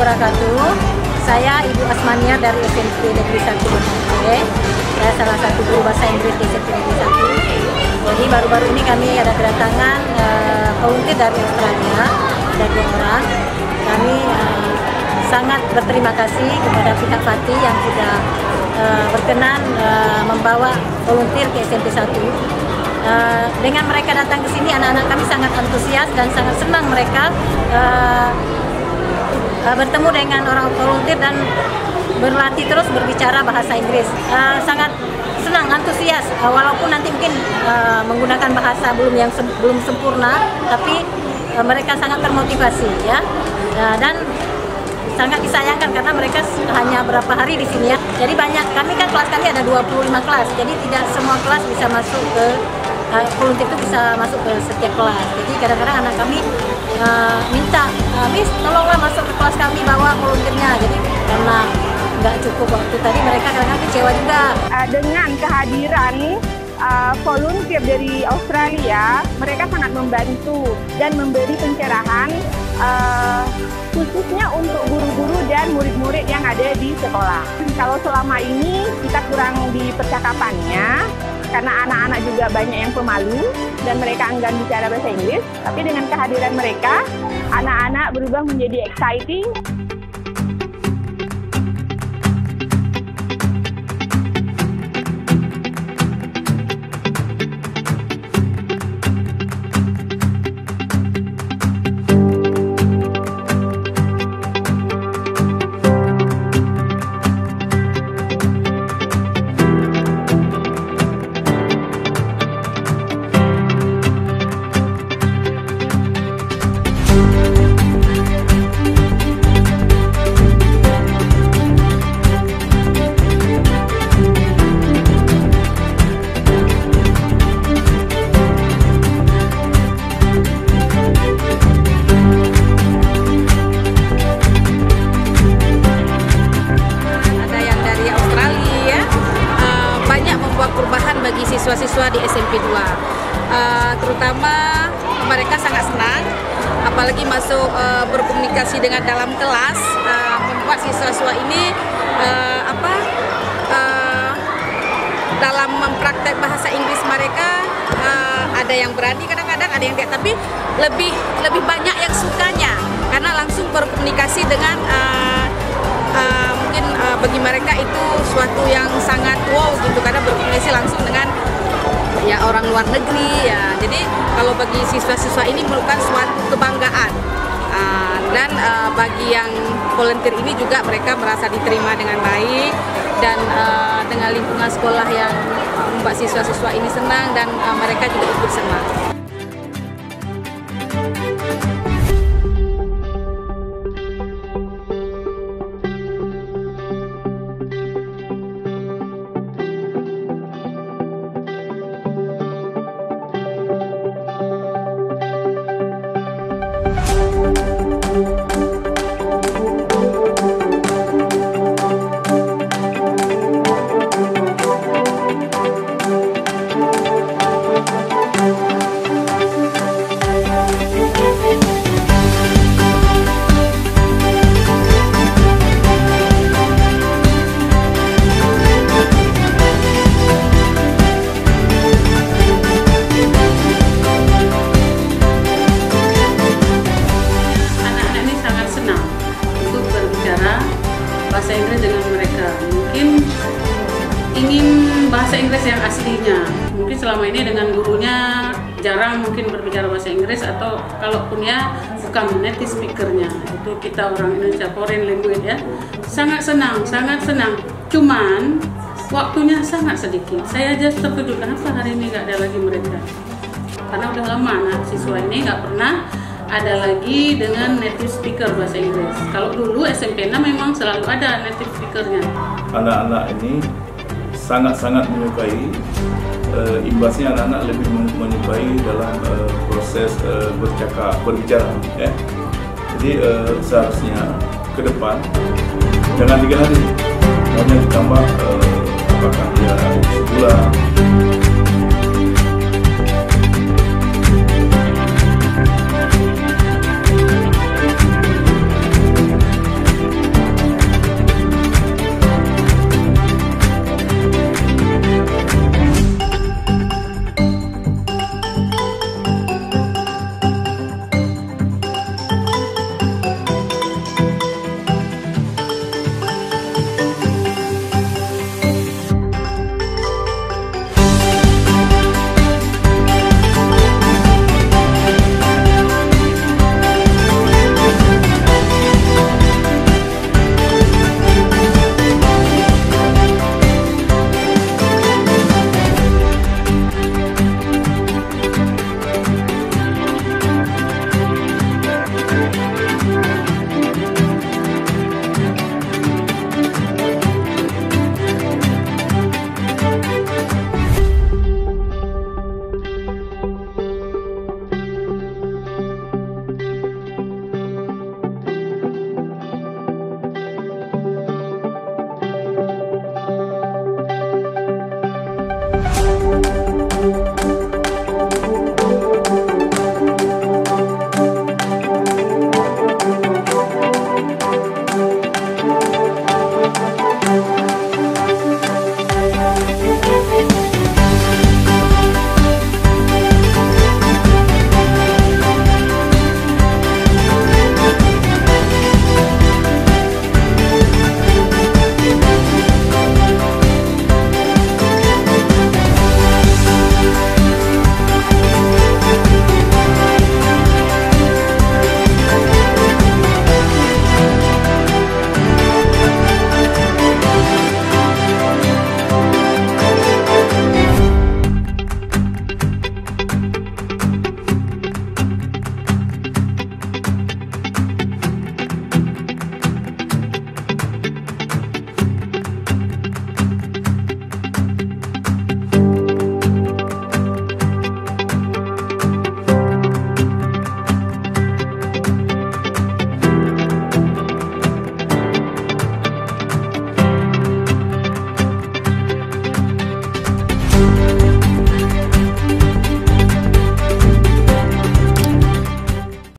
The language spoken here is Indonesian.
wabarakatuh. Saya Ibu Asmania dari SMP Negeri 1 Bonang. Saya salah satu guru bahasa Inggris di SMP Negeri 1. Jadi baru-baru ini kami ada kedatangan volunteer dari Australia, ada 2 orang. Kami sangat berterima kasih kepada pihak FATI yang sudah berkenan membawa volunteer ke SMP 1. Dengan mereka datang ke sini, anak-anak kami sangat antusias dan sangat senang mereka bertemu dengan orang volunteer dan berlatih terus berbicara bahasa Inggris. Sangat senang, antusias, walaupun nanti mungkin menggunakan bahasa belum sempurna, tapi mereka sangat termotivasi ya. Dan sangat disayangkan karena mereka hanya berapa hari di sini ya. Jadi banyak, kami kan kelas kami ada 25 kelas, jadi tidak semua kelas bisa masuk ke volunteer itu bisa masuk ke setiap kelas. Jadi kadang-kadang anak kami minta, Miss tolonglah masuk ke kelas kami, bawa volunteernya. Jadi karena nggak cukup waktu tadi, mereka kadang-kadang kecewa juga. Dengan kehadiran volunteer dari Australia, mereka sangat membantu dan memberi pencerahan khususnya untuk guru-guru dan murid-murid yang ada di sekolah. Kalau selama ini kita kurang di percakapannya, karena anak-anak juga banyak yang pemalu dan mereka enggan bicara bahasa Inggris, tapi dengan kehadiran mereka, anak-anak berubah menjadi exciting. Siswa-siswa di SMP 2, terutama mereka sangat senang, apalagi masuk berkomunikasi dengan dalam kelas, membuat siswa-siswa ini dalam mempraktek bahasa Inggris mereka, ada yang berani kadang-kadang, ada yang tidak, tapi lebih banyak yang sukanya karena langsung berkomunikasi dengan mungkin bagi mereka itu suatu yang sangat wow gitu, karena berkomunikasi langsung dengan ya orang luar negeri ya. Jadi kalau bagi siswa-siswa ini merupakan suatu kebanggaan, dan bagi yang volunteer ini juga mereka merasa diterima dengan baik dan dengan lingkungan sekolah yang membuat siswa-siswa ini senang dan mereka juga ikut senang. Bahasa Inggris dengan mereka, mungkin ingin bahasa Inggris yang aslinya. Mungkin selama ini dengan gurunya jarang mungkin berbicara bahasa Inggris, atau kalaupun ya bukan native speakernya, itu kita orang Indonesia, foreign language ya. Sangat senang, sangat senang. Cuman waktunya sangat sedikit. Saya aja terkejut kenapa hari ini nggak ada lagi mereka. Karena udah lama anak siswa ini nggak pernah ada lagi dengan native speaker bahasa Inggris. Kalau dulu SMP 6 memang selalu ada native speakernya. Anak-anak ini sangat-sangat menyukai, imbasnya anak-anak lebih menyukai dalam proses berbicara. Ya. Jadi seharusnya ke depan jangan 3 hari, hanya ditambah apakah dia sebulan